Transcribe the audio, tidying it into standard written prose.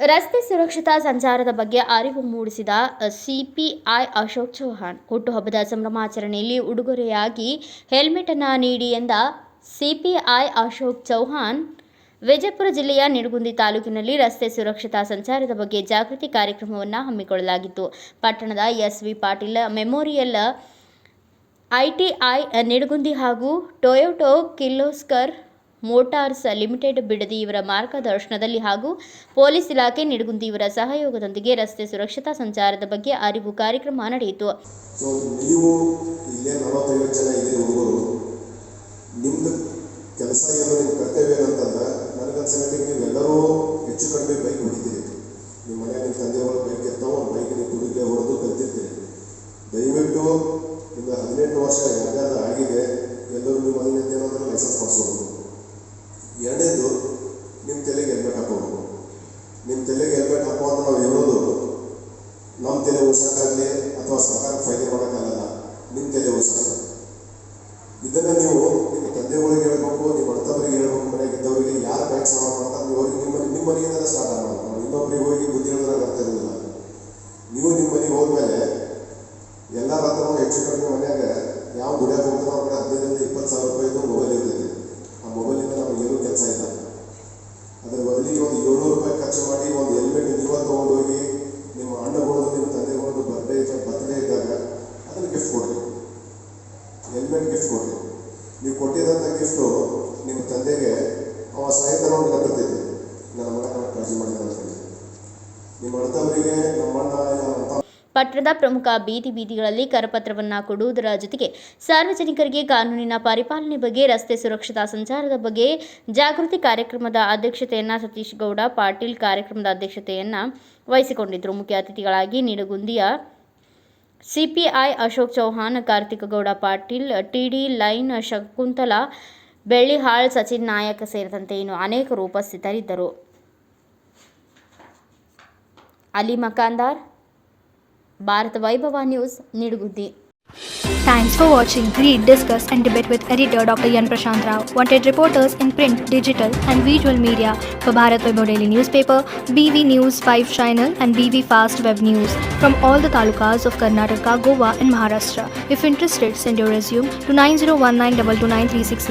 ರಸ್ತೆ ಸುರಕ್ಷತಾ ಸಂಚಾರದ ಬಗ್ಗೆ ಅರಿವು ಮೂಡಿಸಿದ ಸಿಪಿಐ ಅಶೋಕ್ ಚೌಹಾಣ್. ಹುಟ್ಟುಹಬ್ಬದ ಸಂಭ್ರಮಾಚರಣೆಯಲ್ಲಿ ಉಡುಗೊರೆಯಾಗಿ ಹೆಲ್ಮೆಟ್ ಅನ್ನು ನೀಡಿ ಎಂದ ಸಿಪಿಐ ಅಶೋಕ್ ಚೌಹಾಣ್, ವಿಜಯಪುರ ಜಿಲ್ಲೆಯ ನಿಡಗುಂದಿ ತಾಲೂಕಿನಲ್ಲಿ ರಸ್ತೆ ಸುರಕ್ಷತಾ ಸಂಚಾರದ ಬಗ್ಗೆ ಜಾಗೃತಿ ಕಾರ್ಯಕ್ರಮವನ್ನು ಹಮ್ಮಿಕೊಳ್ಳಲಾಗಿತ್ತು. ಪಟ್ಟಣದ S V. Patil memorial, ITI Nidagundi ಹಾಗೂ Toyota Kirloskar motors limited Bidadi ಇವರ ಮಾರ್ಗದರ್ಶನದಲ್ಲಿ ಹಾಗೂ ಪೊಲೀಸ್ ಇಲಾಖೆ ನಿಡಗುಂದಿ ಇವರ ಸಹಯೋಗದೊಂದಿಗೆ ರಸ್ತೆ ಸುರಕ್ಷತಾ ಸಂಚಾರದ ಬಗ್ಗೆ ಅರಿವು ಕಾರ್ಯಕ್ರಮ ನಡೆಯಿತು. ನೀವು ಇಲ್ಲೇ 45 ಜನ ಇದ್ದೀರಿ ಹುಡುಗರು, ನಿಮ್ದು ಕೆಲಸ ಏನು, ನಿಮ್ಮ ಕರ್ತವ್ಯ ಏನಂತಂದ್ರೆ ನನಗನ್ಸಮಟ್ಟಿಗೆ ನೀವೆಲ್ಲರೂ ಹೆಚ್ಚು ಕಡಿಮೆ ಬೈಕ್ ಹೊಡಿತೀರಿ. ನಿಮ್ಮ ಮನೆಯ ನಿಮ್ಮ ತಂದೆಗಳು ಬೈಕ್ ಇರ್ತಾವೆ, ಬೈಕ್ ನೀವು ಕುದುರೆ ಹೊಡೆದು ಕಲ್ತಿರ್ತೀರಿ. ದಯವಿಟ್ಟು ನಿಮ್ಗೆ 18 ವರ್ಷ ಯಾವ್ದಾದ್ರು ಆಗಿದೆ, ಎಲ್ಲರೂ ನೀವು ಮೊದಲಿನಿಂದ ಏನಾದರೂ ಲೈಸೆನ್ಸ್ ಮಾಡಿಸೋದು. ಎರಡನೇದು, ನಿಮ್ಮ ತಲೆಗೆ ಹೆಲ್ಮೆಟ್ ಹಾಕೋದು. ನಿಮ್ಮ ತಲೆಗೆ ಹೆಲ್ಮೆಟ್ ಹಾಕೋ ಅಂತ ನಾವು ಹೇಳೋದು ನಮ್ಮ ತಲೆ ಉಳಿಸೋಕ್ಕಾಗಲಿ ಅಥವಾ ಸರ್ಕಾರಕ್ಕೆ ಫೈದೆ ಮಾಡೋಕ್ಕಾಗಲ್ಲ, ನಿಮ್ಮ ತಲೆ ಉಳಿಸೋದು. ಇದನ್ನು ನೀವು ನಿಮ್ಮ ತಂದೆಗಳಿಗೆ ಹೇಳ್ಬೇಕು, ನಿಮ್ಮ ಅರ್ಥವರಿಗೆ ಹೇಳ್ಬೇಕು, ಮನೆಯಾಗಿದ್ದವರಿಗೆ ಯಾರು ಬೈಕ್ ಸವಾರ ಮಾಡ್ತಾರೆ ನೀವು ಹೋಗಿ ನಿಮ್ಮ ಮನೆಯಿಂದಲೇ ಸ್ಟಾರ್ಟ್ ಮಾಡಬೇಕು. ಇನ್ನೊಬ್ಬರಿಗೆ ಹೋಗಿ ಬುದ್ಧಿ ಹೇಳೋದ್ರಾಗ ಅರ್ಥ ಇರೋದಿಲ್ಲ. ನೀವು ನಿಮ್ಮ ಮನೆಗೆ ಹೋದ್ಮೇಲೆ ಎಲ್ಲರ ಹತ್ರ ಹೆಚ್ಚು ಕಡಿಮೆ ಮನೆಯಾಗ ಯಾವ ದುಡಿಯೋಕೆ ಹೋಗ್ತಾರೋ ಅವ್ರ ಕಡೆ 15,000 - 20,000 ರೂಪಾಯಿದು ಮೊಬೈಲ್ ಇರ್ತೈತಿ. ಆ ಮೊಬೈಲಿಂದ ನಮ್ಗೆ ಏನೂ ಕೆಲಸ ಇಲ್ಲ. ಅದ್ರ ಬದಲಿಗೆ ಒಂದು 700 ರೂಪಾಯಿ ಖರ್ಚು ಮಾಡಿ ಒಂದು ಹೆಲ್ಮೆಟ್ ನೀವೇ ತೊಗೊಂಡೋಗಿ ನಿಮ್ಮ ಅಣ್ಣಗಳದ್ದು ನಿಮ್ಮ ತಂದೆಗಳದ್ದು ಬರ್ತ್ಡೇ ಇದ್ದಾಗ ಅದನ್ನು ಗಿಫ್ಟ್ ಕೊಡ್ರಿ. ಹೆಲ್ಮೆಟ್ ಗಿಫ್ಟ್ ಕೊಡ್ರಿ. ನೀವು ಕೊಟ್ಟಿದ್ದಂಥ ಗಿಫ್ಟು ನಿಮ್ಮ ತಂದೆಗೆ ಅವ ಸಾಹಿತ್ಯ ನೋಡಿ ಗೊತ್ತಿರ್ತೈತಿ, ನನ್ನ ಮಗ ನಾನು ಕಾಳಜಿ ಮಾಡಿದ ಅಂತ ಹೇಳಿ. ನಿಮ್ಮ ಅರ್ಥವರಿಗೆ ನಮ್ಮ ಅಣ್ಣ ಪಟ್ಟಣದ ಪ್ರಮುಖ ಬೀದಿಗಳಲ್ಲಿ ಕರಪತ್ರವನ್ನು ಕೊಡುವುದರ ಜೊತೆಗೆ ಸಾರ್ವಜನಿಕರಿಗೆ ಕಾನೂನಿನ ಪರಿಪಾಲನೆ ಬಗ್ಗೆ, ರಸ್ತೆ ಸುರಕ್ಷತಾ ಸಂಚಾರದ ಬಗ್ಗೆ ಜಾಗೃತಿ ಕಾರ್ಯಕ್ರಮದ ಅಧ್ಯಕ್ಷತೆಯನ್ನು ಸತೀಶ್ ಗೌಡ ಪಾಟೀಲ್ ಕಾರ್ಯಕ್ರಮದ ಅಧ್ಯಕ್ಷತೆಯನ್ನು ವಹಿಸಿಕೊಂಡಿದ್ದರು. ಮುಖ್ಯ ಅತಿಥಿಗಳಾಗಿ ನಿಡಗುಂದಿಯ ಸಿಪಿಐ ಅಶೋಕ್ ಚೌಹಾಣ್, ಕಾರ್ತಿಕ್ ಗೌಡ ಪಾಟೀಲ್, ಟಿಡಿ ಲೈನ್, ಶಕುಂತಲಾ ಬೆಳ್ಳಿಹಾಳ್, ಸಚಿನ್ ನಾಯಕ್ ಸೇರಿದಂತೆ ಇನ್ನು ಅನೇಕರು ಉಪಸ್ಥಿತರಿದ್ದರು. Ali Makandar, Bharat Vaibhav news, Nidagundi. Thanks for watching. Read, discuss and debate with editor Dr. Yan Prashant Rao. Wanted reporters in print, digital and visual media for Bharat Vaibhav Daily Newspaper, BV News 5 Channel and BV Fast Web News from all the talukas of Karnataka, Goa and Maharashtra. If interested, send your resume to 9019229369.